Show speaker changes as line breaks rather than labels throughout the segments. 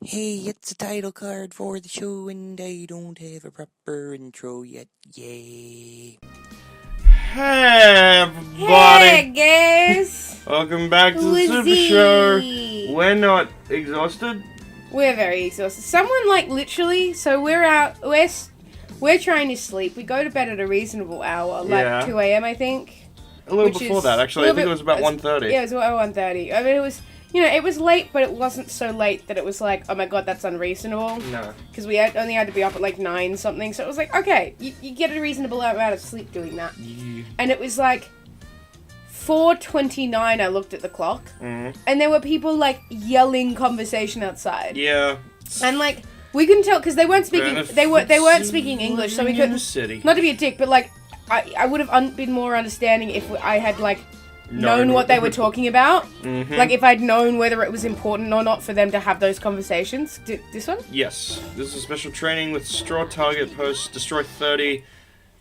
Hey, it's a title card for the show and I don't have a proper intro yet. Yay.
Hey everybody!
Hey guys!
Welcome back to the Super
Whoozee.
Show. We're not exhausted.
We're very exhausted. Someone literally, so we're out, we're trying to sleep. We go to bed at a reasonable hour,
Yeah.
2 a.m. I think.
A little before that, actually. I think it was about 1:30.
Yeah, it was about 1:30. I mean, it was, it was late, but it wasn't so late that it was like, oh my god, that's unreasonable.
No.
Because we only had to be up at 9 something, so it was like, okay, you get a reasonable amount of sleep doing that.
Yeah.
And it was 4:29. I looked at the clock, and there were people yelling conversation outside.
Yeah.
And we couldn't tell because they weren't speaking. They weren't speaking English, so we
in the
couldn't.
city.
Not to be a dick, but I would have been more understanding if I had known what they were talking about. If I'd known whether it was important or not for them to have those conversations. This one?
Yes. This is a special training with straw target post, destroy 30,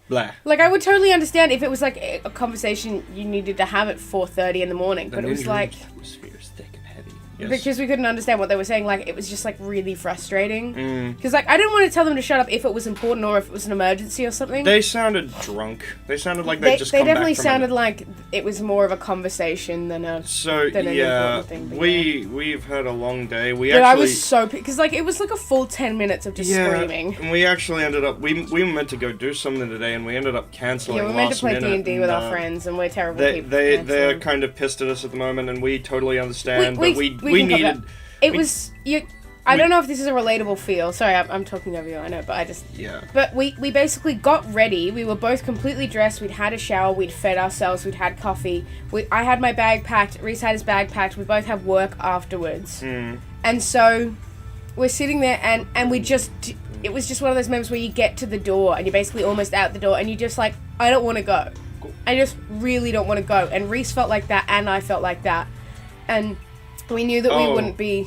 blah.
I would totally understand if it was a conversation you needed to have at 4:30 in the morning, but it was
atmosphere is thick and heavy. Yes.
because we couldn't understand what they were saying. It was just really frustrating. Because I didn't want to tell them to shut up if it was important or if it was an emergency or something.
They sounded drunk. They sounded like they'd just
they
come
definitely
back from
sounded like it was more of a conversation than an important thing. But
we've had a long day.
I was so because it was a full 10 minutes of just screaming.
And we actually ended up we were meant to go do something today, and we ended up canceling.
Yeah, we were meant to play D&D with our friends, and we're terrible people. They're
kind of pissed at us at the moment, and we totally understand.
We
needed.
I don't know if this is a relatable feel. Sorry, I'm talking over you. I know, but I just.
Yeah.
But we basically got ready. We were both completely dressed. We'd had a shower. We'd fed ourselves. We'd had coffee. I had my bag packed. Reese had his bag packed. We both had work afterwards. And so we're sitting there, and we just. It was just one of those moments where you get to the door, and you're basically almost out the door, and you're just I don't want to go. I just really don't want to go. And Reese felt like that, and I felt like that. And we knew that we wouldn't be...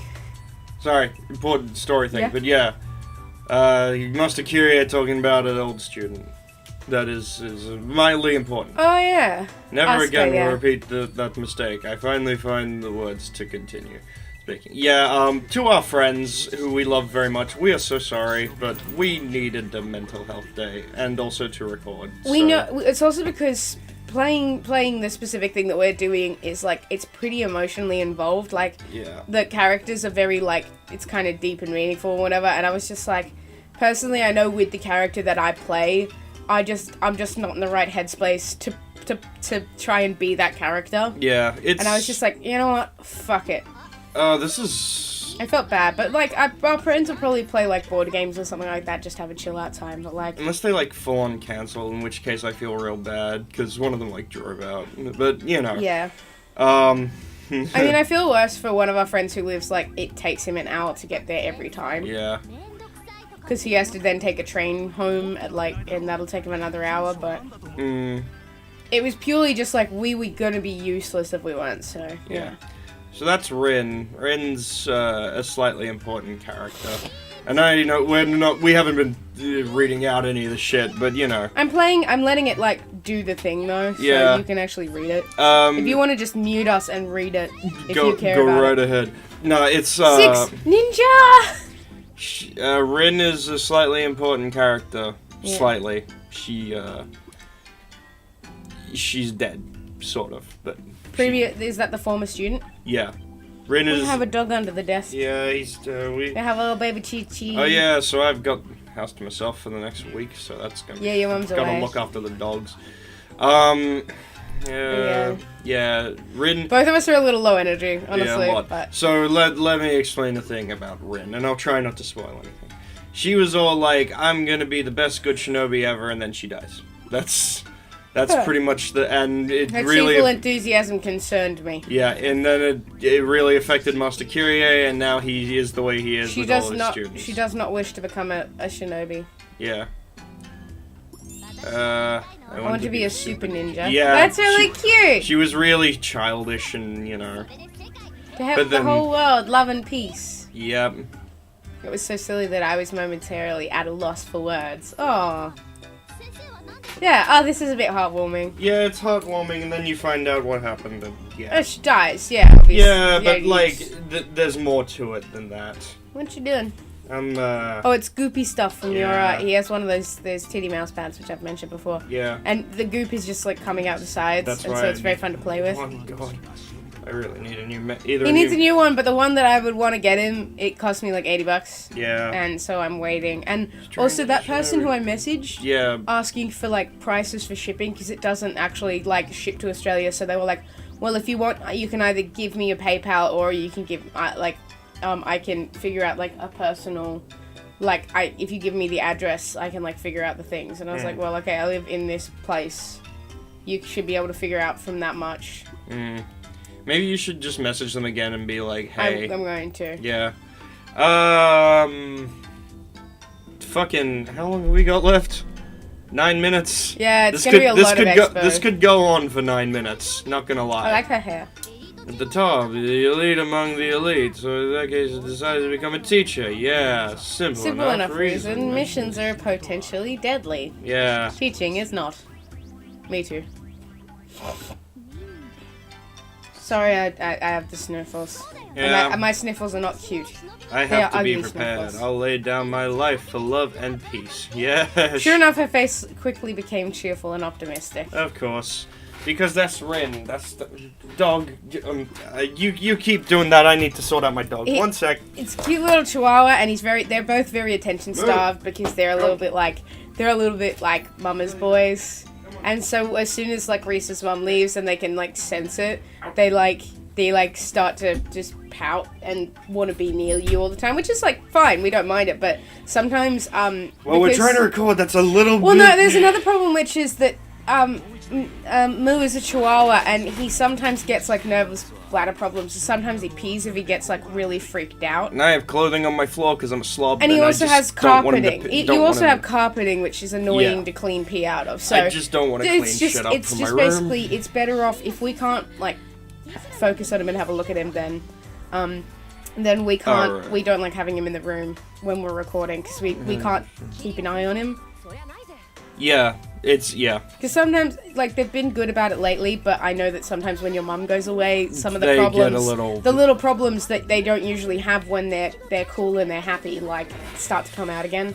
Sorry, important story thing,
Yeah.
but yeah. Master Curia talking about an old student. That is mildly important.
Oh, yeah.
Never
Oscar,
again
yeah.
will repeat that mistake. I finally find the words to continue speaking. Yeah, to our friends, who we love very much, we are so sorry, but we needed a mental health day, and also to record.
We know... It's also because... Playing the specific thing that we're doing is it's pretty emotionally involved.
Yeah.
The characters are very it's kind of deep and meaningful and whatever. And I was just personally, I know with the character that I play, I'm just not in the right headspace to try and be that character.
Yeah,
And I was just you know what, fuck it.
This is.
I felt bad, but our friends will probably play board games or something like that, just have a chill out time. But
Unless they full on cancel, in which case I feel real bad because one of them drove out. But
yeah. I mean, I feel worse for one of our friends who lives it takes him an hour to get there every time.
Yeah.
Because he has to then take a train home at and that'll take him another hour. But it was purely just we were gonna be useless if we weren't. So
yeah. So that's Rin. Rin's a slightly important character. And we haven't been reading out any of the shit, but
I'm letting it do the thing though, so you can actually read it. If you want to just mute us and read it, if you care about it.
Go right ahead. No, it's
6 ninja!
Rin is a slightly important character.
Yeah.
Slightly. She's dead, sort of, but...
Is that the former student?
Yeah. Rin
We
is...
have a dog under the desk.
Yeah, he's...
We have a little baby Chi-Chi.
Oh yeah, so I've got the house to myself for the next week, so that's gonna...
Yeah, your mum's
Gotta
away.
look after the dogs. Yeah, Rin...
Both of us are a little low energy, honestly.
Yeah, a lot.
But...
So let me explain the thing about Rin, and I'll try not to spoil anything. She was all I'm gonna be the best good shinobi ever, and then she dies. That's pretty much and it
Her
really...
cheerful enthusiasm concerned me.
Yeah, and then it really affected Master Kyrie, and now he is the way he is with all his students.
She does not wish to become a shinobi.
Yeah.
I want to be a super ninja.
Yeah.
That's really cute!
She was really childish and,
To help the whole world, love and peace.
Yep.
It was so silly that I was momentarily at a loss for words. Oh. Yeah, this is a bit heartwarming.
Yeah, it's heartwarming, and then you find out what happened, and yeah.
She dies, yeah. Obviously.
Yeah, but, there's more to it than that.
What you doing?
I'm,
Oh, it's goopy stuff from
Yeah.
your, he has one of those Titty mouse pads, which I've mentioned before.
yeah.
And the goop is just, like, coming out the sides,
That's
and
right.
so it's very fun to play with.
Oh, God. I really need a new...
He needs a new one, but the one that I would want to get him, it cost me, like, $80.
Yeah.
And so I'm waiting. And
trying
also,
to
that
show-
person who I messaged,
Yeah.
asking for, like, prices for shipping, because it doesn't actually, like, ship to Australia, so they were like, well, if you want, you can either give me a PayPal, or you can give, I can figure out, like, a personal... Like, if you give me the address, I can, like, figure out the things. And I was like, well, okay, I live in this place. You should be able to figure out from that much.
Maybe you should just message them again and be like, hey.
I'm going to.
Yeah. Fucking, how long have we got left? 9 minutes.
Yeah, it's gonna be a lot of expo.
This could go on for 9 minutes, not gonna lie.
I like her hair.
At the top, the elite among the elite. So in that case, it decided to become a teacher. Yeah, simple
enough reason. Missions are potentially deadly.
Yeah.
Teaching is not. Me too. Sorry, I have the sniffles.
Yeah.
And my sniffles are not cute.
I
They
have
are
to be
ugly
prepared.
sniffles.
I'll lay down my life for love and peace. Yeah.
Sure enough, her face quickly became cheerful and optimistic.
Of course. Because that's Rin. That's the dog. You keep doing that. I need to sort out my dog. 1 sec.
It's a cute little chihuahua, and they're both very attention starved because they're a little bit like mama's boys. And so as soon as like Reese's mom leaves and they can like sense it, they start to just pout and want to be near you all the time, which is like fine, we don't mind it, but sometimes
Well, we're trying to record. That's a little.
Well, no, there's another problem, which is that Moo is a chihuahua, and he sometimes gets like nervous bladder problems. So sometimes he pees if he gets like really freaked out.
And I have clothing on my floor because I'm a slob.
And he also has carpeting. You also have
carpeting.
carpeting, which is annoying to clean pee out of. So
I just don't want to clean shit up
it's
from
just
my room.
basically it's better off if we can't like focus on him and have a look at him. Then we can't.
Alright.
We don't like having him in the room when we're recording because we can't keep an eye on him.
Yeah, yeah.
Because sometimes, like, they've been good about it lately, but I know that sometimes when your mum goes away, some of the
They get
problems,
a little-
the little problems that they don't usually have when they're cool and they're happy, like, start to come out again.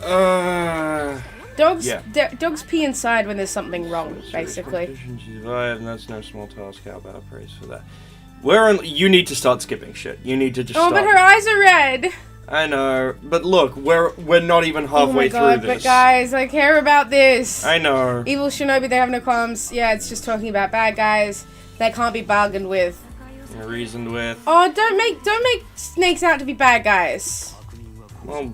Dogs,
yeah.
Dogs pee inside when there's something wrong, basically.
And that's no small task. How about praise for that? You need to start skipping shit. You need to just.
Oh,
stop.
but her eyes are red.
I know, but look, we're not even halfway
oh my God,
through this.
But guys, I care about this.
I know.
Evil shinobi, they have no qualms. Yeah, it's just talking about bad guys. They can't be bargained with.
Reasoned with.
Oh, don't make snakes out to be bad guys.
Well,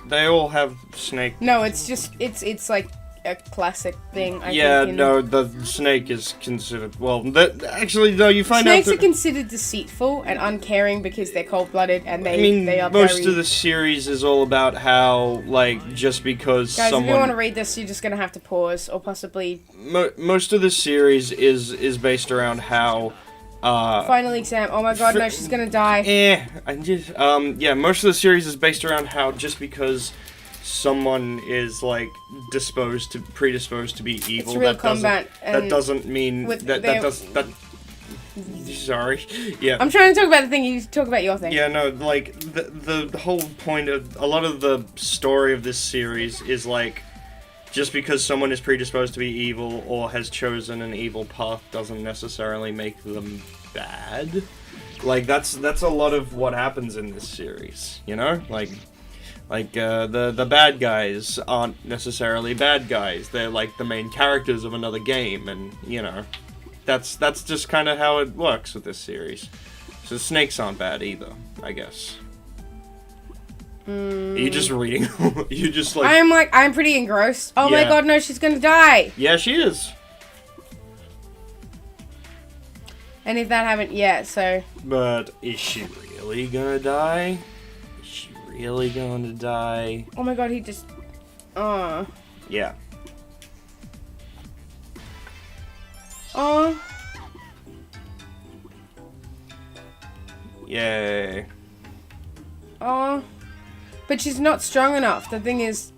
they all have snake.
No, it's just it's like a classic thing. I
Yeah,
think,
no, the snake is considered. Well, actually, though, you find
snakes
out.
are considered deceitful and uncaring because they're cold-blooded and
I mean,
they are
most
very...
of the series is all about how, like, just because
Guys,
someone.
if you want to read this, you're just gonna have to pause or possibly.
Most of the series is based around how.
Final exam. Oh my God, no, she's gonna die.
Yeah, most of the series is based around how just because someone is like predisposed to be evil,
It's real
that doesn't
combat.
that doesn't mean that. Sorry. Yeah.
I'm trying to talk about the thing. You talk about your thing.
Yeah, no, like the whole point of a lot of the story of this series is like just because someone is predisposed to be evil or has chosen an evil path doesn't necessarily make them bad. Like that's a lot of what happens in this series, you know? Like the bad guys aren't necessarily bad guys. They're like the main characters of another game, and you know, that's just kind of how it works with this series. So the snakes aren't bad either, I guess. Are you just reading? You just like...
I'm pretty engrossed. Oh my
Yeah.
God, no, she's gonna die.
Yeah, she is.
And if that haven't yet, so...
But is she really gonna die? Is she really gonna die?
Oh my God, he just...
Yeah.
Oh.
Yay.
Oh. But she's not strong enough. The thing is,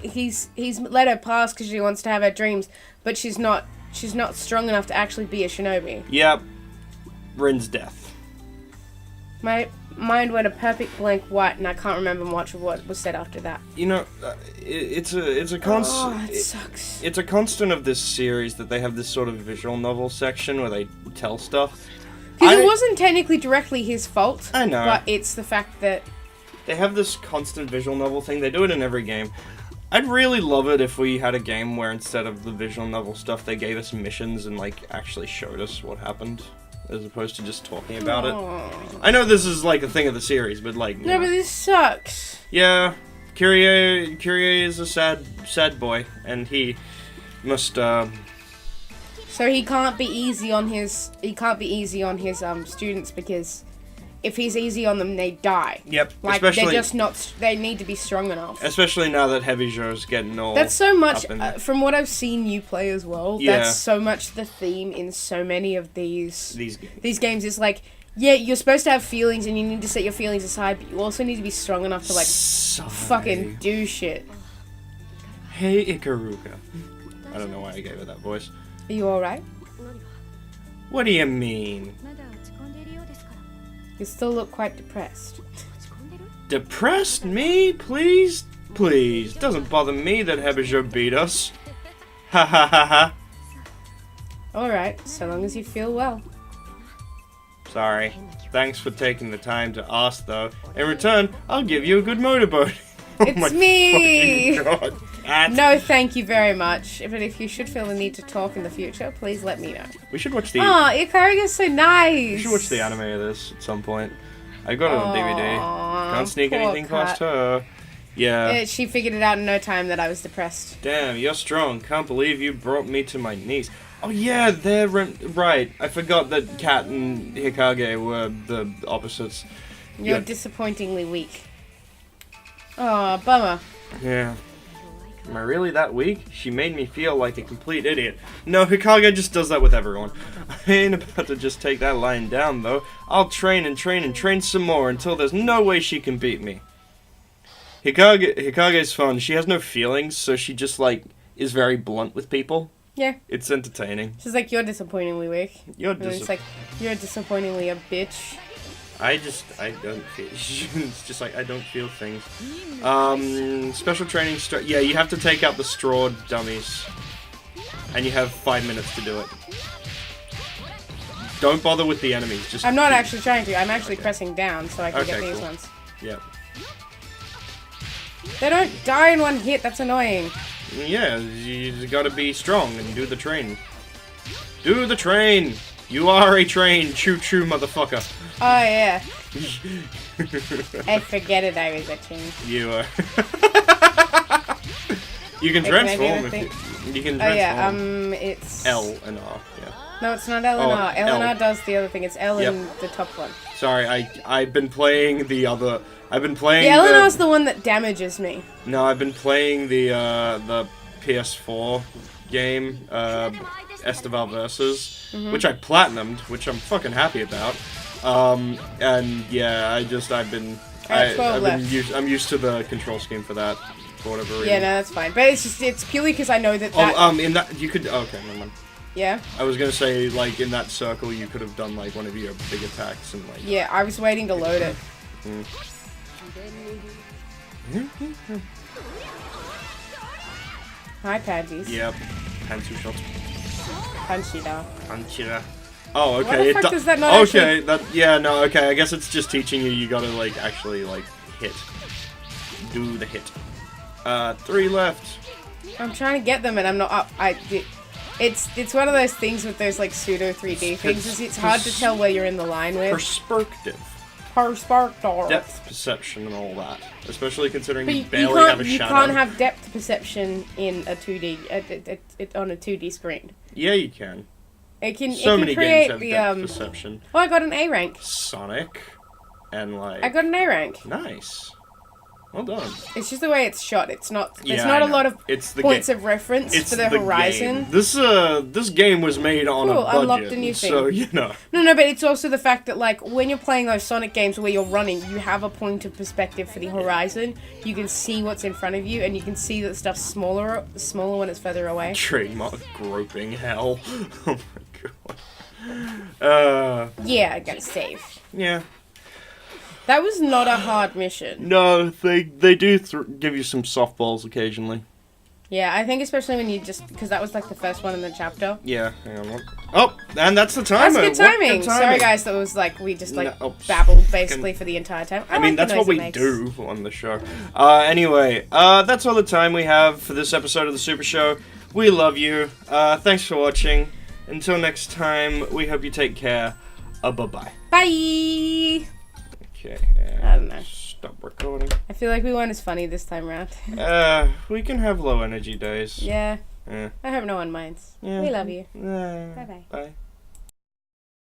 he's let her pass because she wants to have her dreams, but she's not strong enough to actually be a shinobi.
Yep. Rin's death.
My mind went a perfect blank white, and I can't remember much of what was said after that.
You know, it's a constant.
Oh, it sucks.
It's a constant of this series that they have this sort of visual novel section where they tell stuff.
Because it wasn't technically directly his fault.
I know.
But it's the fact that...
They have this constant visual novel thing. They do it in every game. I'd really love it if we had a game where instead of the visual novel stuff, they gave us missions and, like, actually showed us what happened, as opposed to just talking about it. I know this is, like, a thing of the series, but, like...
No, but this sucks.
Yeah, Kyrie is a sad boy, and he must,
So he can't be easy on his students, because if he's easy on them, they die.
Yep,
like
especially,
they're just not. They need to be strong enough.
Especially now that Heavy-Jo's getting all.
That's so much
from
what I've seen you play as well.
Yeah.
That's so much the theme in so many of these
games.
These games is like, yeah, you're supposed to have feelings and you need to set your feelings aside, but you also need to be strong enough to like fucking do shit.
Hey, Ikaruga. I don't know why I gave her that voice.
Are you alright?
What do you mean?
You still look quite depressed.
Depressed? Me? Please? Please. Doesn't bother me that Heavy-Jo beat us. Ha ha ha ha.
Alright, so long as you feel well.
Sorry. Thanks for taking the time to ask, though. In return, I'll give you a good motorboat. Oh
It's
my
me!
fucking God, Cat.
No, thank you very much. But if you should feel the need to talk in the future, please let me know.
We should watch the.
Oh, Ikaruga's so nice!
We should watch the anime of this at some point. I got it on DVD.
Aww,
Can't sneak
poor
anything past
cat.
her. Yeah.
She figured it out in no time that I was depressed.
Damn, you're strong. Can't believe you brought me to my knees. Oh yeah, they're right. I forgot that Kat and Hikage were the opposites.
You're disappointingly weak. Oh, bummer.
Yeah. Am I really that weak? She made me feel like a complete idiot. No, Hikage just does that with everyone. I ain't about to just take that lying down, though. I'll train and train and train some more until there's no way she can beat me. Hikage's fun. She has no feelings, so she just, like, is very blunt with people.
Yeah.
It's entertaining.
She's like, you're disappointingly weak. It's like, you're disappointingly a bitch.
I don't feel. It's just like I don't feel things. Special training. Yeah, you have to take out the straw dummies, and you have 5 minutes to do it. Don't bother with the enemies. Just.
I'm not actually trying to. I'm actually pressing down so I can get these
cool.
ones.
Yeah.
They don't die in one hit. That's annoying.
Yeah, you gotta be strong and do the train. Do the train. You are a train. Choo choo, motherfucker.
Oh yeah. I forget it. I was a train.
You are. You can transform if you can transform.
Oh yeah. It's
L and R. Yeah.
No, it's not L and R. L and
L.
R does the other thing. It's L and the top one.
Sorry, I've been playing the other. I've been playing.
The L and R's the one that damages me.
No, I've been playing the PS4 game, Esteval Versus, which I platinumed, which I'm fucking happy about. And yeah, I'm used to the control scheme for that, for whatever reason.
Yeah, no, that's fine. But it's purely because I know that.
In that you could. Okay, never mind.
Yeah.
I was gonna say, like, in that circle, you could have done like one of your big attacks and like.
Yeah, I was waiting to load it. Hi, Padgies.
Yep. Pantsu shots.
Panchida.
Panchida. Oh, okay.
What the fuck does that not
okay,
actually...
yeah, no, okay. I guess it's just teaching you gotta, like, actually, like, hit. Do the hit. 3 left.
I'm trying to get them and I'm not up. It's one of those things with those, like, pseudo 3D things. It's hard to tell where you're in the line with.
Perspective.
Depth
perception and all that. Especially considering
but
you barely have a shadow.
You can't have depth perception in a 2D, on a 2D screen.
Yeah, you can.
It can
Many
create
games have
the
depth perception.
Oh, I got an A rank.
Sonic, and like.
I got an A rank.
Nice. Well done.
It's just the way it's shot. It's not. There's
Yeah,
not
I
a
know.
lot of
It's the
points of reference for the horizon.
Game. This game was made on a budget,
unlocked a new thing.
so you know.
No, but it's also the fact that, like, when you're playing those Sonic games where you're running, you have a point of perspective for the horizon. You can see what's in front of you, and you can see that stuff's smaller when it's further away.
Trademark groping hell. Oh my god.
Yeah, I gotta save.
Yeah.
That was not a hard mission.
No, they do give you some softballs occasionally.
Yeah, I think especially when you just... Because that was like the first one in the chapter.
Yeah, hang on. Oh, and that's the timer.
That's good timing.
What
Sorry, guys, that was like... We just like
No,
babbled basically for the entire time.
I mean, that's what we do on the show. Anyway, that's all the time we have for this episode of the Super Show. We love you. Thanks for watching. Until next time, we hope you take care. Bye-bye.
Bye!
Okay,
I don't know.
Stop recording.
I feel like we weren't as funny this time around.
We can have low energy days.
Yeah.
Yeah.
I hope no one minds.
Yeah.
We love you.
Bye-bye.
Bye-bye.
Bye.